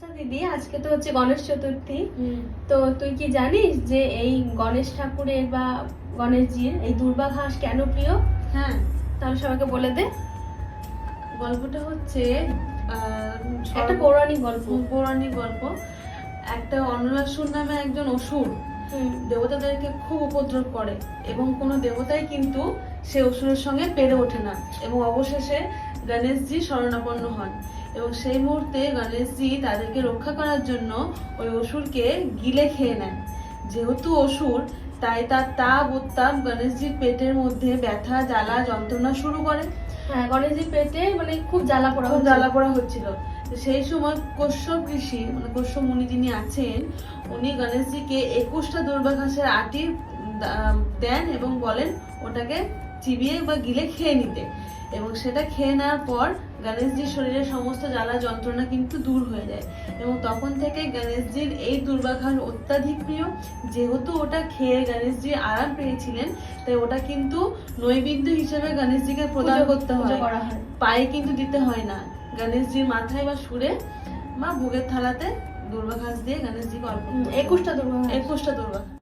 আচ্ছা দিদি, আজকে তো হচ্ছে গণেশ চতুর্থী। তো তুই কি জানিস যে এই গণেশ ঠাকুরের বা গণেশজির এই দুর্বাঘাস কেন প্রিয়? হ্যাঁ, তাহলে সবাইকে বলে দে। গল্পটা হচ্ছে একটা পৌরাণিক গল্প। পৌরাণিক গল্প। একটা অনলাসুর নামে একজন অসুর দেবতাদেরকে খুব উপদ্রব করে এবং কোনো দেবতাই কিন্তু সে অসুরের সঙ্গে পেরে ওঠে না এবং অবশেষে গণেশজি শরণাপন্ন হন এবং সেই মুহূর্তে গণেশজি তাদেরকে রক্ষা করার জন্য ওই অসুরকে গিলে খেয়ে নেন। যেহেতু অসুর, তাই তার তাপ উত্তাপ গণেশজির পেটের মধ্যে ব্যথা জ্বালা যন্ত্রণা শুরু করে। হ্যাঁ, গণেশজির পেটে মানে খুব জ্বালা পোড়া খুব জ্বালা পোড়া হচ্ছিল। সেই সময় কশ্যপ ঋষি মানে কশ্যপ মুনি যিনি আছেন, উনি গণেশজিকে 21টা দুর্বাঘাসের আটি দেন এবং বলেন ওটাকে চিবিয়ে বা গিলে খেয়ে নিতে, এবং সেটা খেয়ে নেওয়ার পর গণেশজির শরীরের সমস্ত জ্বালা যন্ত্রণা কিন্তু দূর হয়ে যায়। এবং তখন থেকে গণেশজির এই দুর্বাঘাস অত্যাধিক প্রিয়। যেহেতু ওটা খেয়ে গণেশজি আরাম পেয়েছিলেন, তাই ওটা কিন্তু নৈবেদ্য হিসেবে গণেশজিকে প্রদান করতে হয়, পায়ে কিন্তু দিতে হয় না। গণেশজির মাথায় বা সুরে বা ভোগের থালাতে দুর্বাঘাস দিয়ে গণেশজিকে অর্পণ 21টা দুর্বাঘাস। 21টা দুর্বাঘাস।